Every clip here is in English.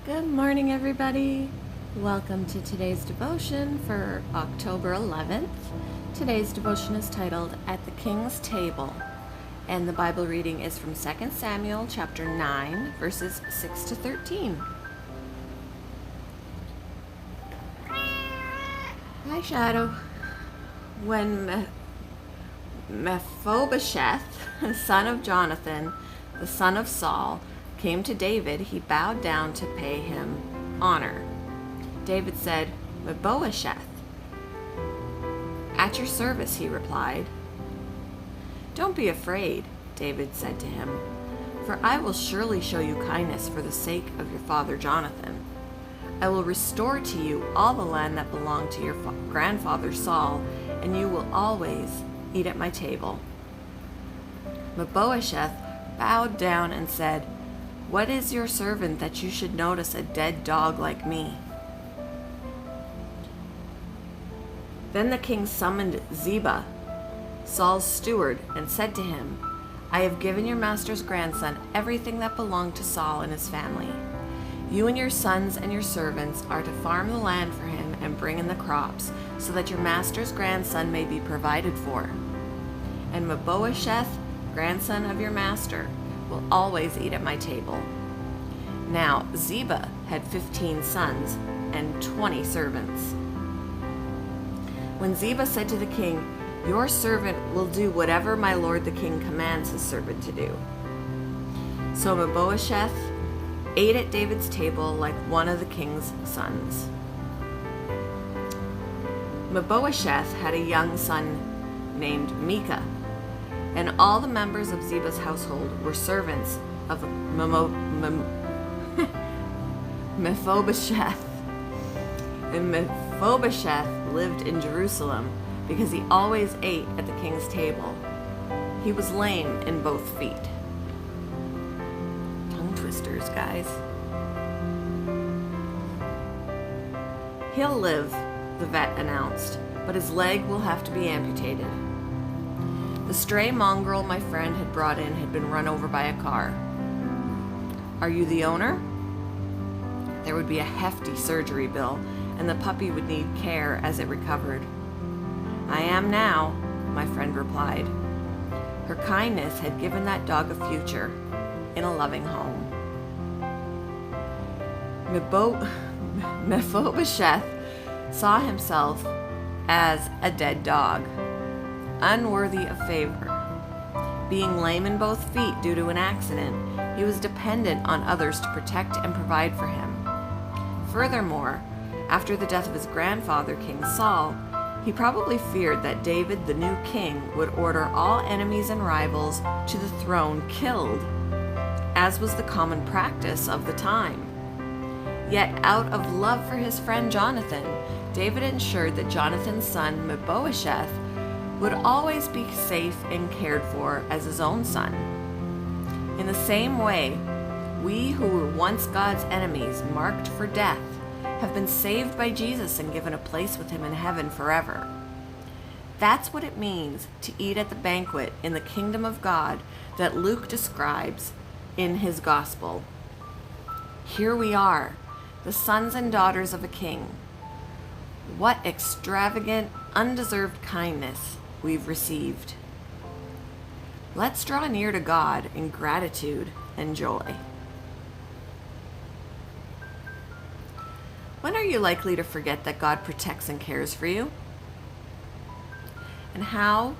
Good morning, everybody. Welcome to today's devotion for October 11th. Today's devotion is titled At the King's Table, and the Bible reading is from 2 Samuel chapter 9, verses 6 to 13. Hi, Shadow. When Mephibosheth, son of Jonathan, the son of Saul, came to David, he bowed down to pay him honor. David said, "Mephibosheth." "At your service," he replied. "Don't be afraid," David said to him, "for I will surely show you kindness for the sake of your father Jonathan. I will restore to you all the land that belonged to your grandfather Saul, and you will always eat at my table." Mephibosheth bowed down and said, "What is your servant that you should notice a dead dog like me?" Then the king summoned Ziba, Saul's steward, and said to him, "I have given your master's grandson everything that belonged to Saul and his family. You and your sons and your servants are to farm the land for him and bring in the crops, so that your master's grandson may be provided for. And Mephibosheth, grandson of your master, will always eat at my table." Now Ziba had 15 sons and 20 servants. When Ziba said to the king, "Your servant will do whatever my lord the king commands his servant to do." So Mephibosheth ate at David's table like one of the king's sons. Mephibosheth had a young son named Micah, and all the members of Ziba's household were servants of Mephibosheth. And Mephibosheth lived in Jerusalem because he always ate at the king's table. He was lame in both feet. Tongue twisters, guys. "He'll live," the vet announced, "but his leg will have to be amputated. The stray mongrel my friend had brought in had been run over by a car. Are you the owner?" There would be a hefty surgery bill, and the puppy would need care as it recovered. "I am now," my friend replied. Her kindness had given that dog a future in a loving home. Mephibosheth saw himself as a dead dog, unworthy of favor. Being lame in both feet due to an accident, he was dependent on others to protect and provide for him. Furthermore, after the death of his grandfather, King Saul, he probably feared that David, the new king, would order all enemies and rivals to the throne killed, as was the common practice of the time. Yet, out of love for his friend Jonathan, David ensured that Jonathan's son, Mephibosheth, would always be safe and cared for as his own son. In the same way, we who were once God's enemies, marked for death, have been saved by Jesus and given a place with him in heaven forever. That's what it means to eat at the banquet in the kingdom of God that Luke describes in his gospel. Here we are, the sons and daughters of a king. What extravagant, undeserved kindness we've received. Let's draw near to God in gratitude and joy. When are you likely to forget that God protects and cares for you? And how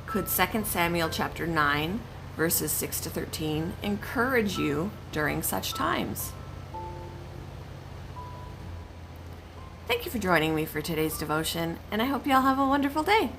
could 2 Samuel chapter 9, verses 6 to 13 encourage you during such times? Thank you for joining me for today's devotion, and I hope you all have a wonderful day.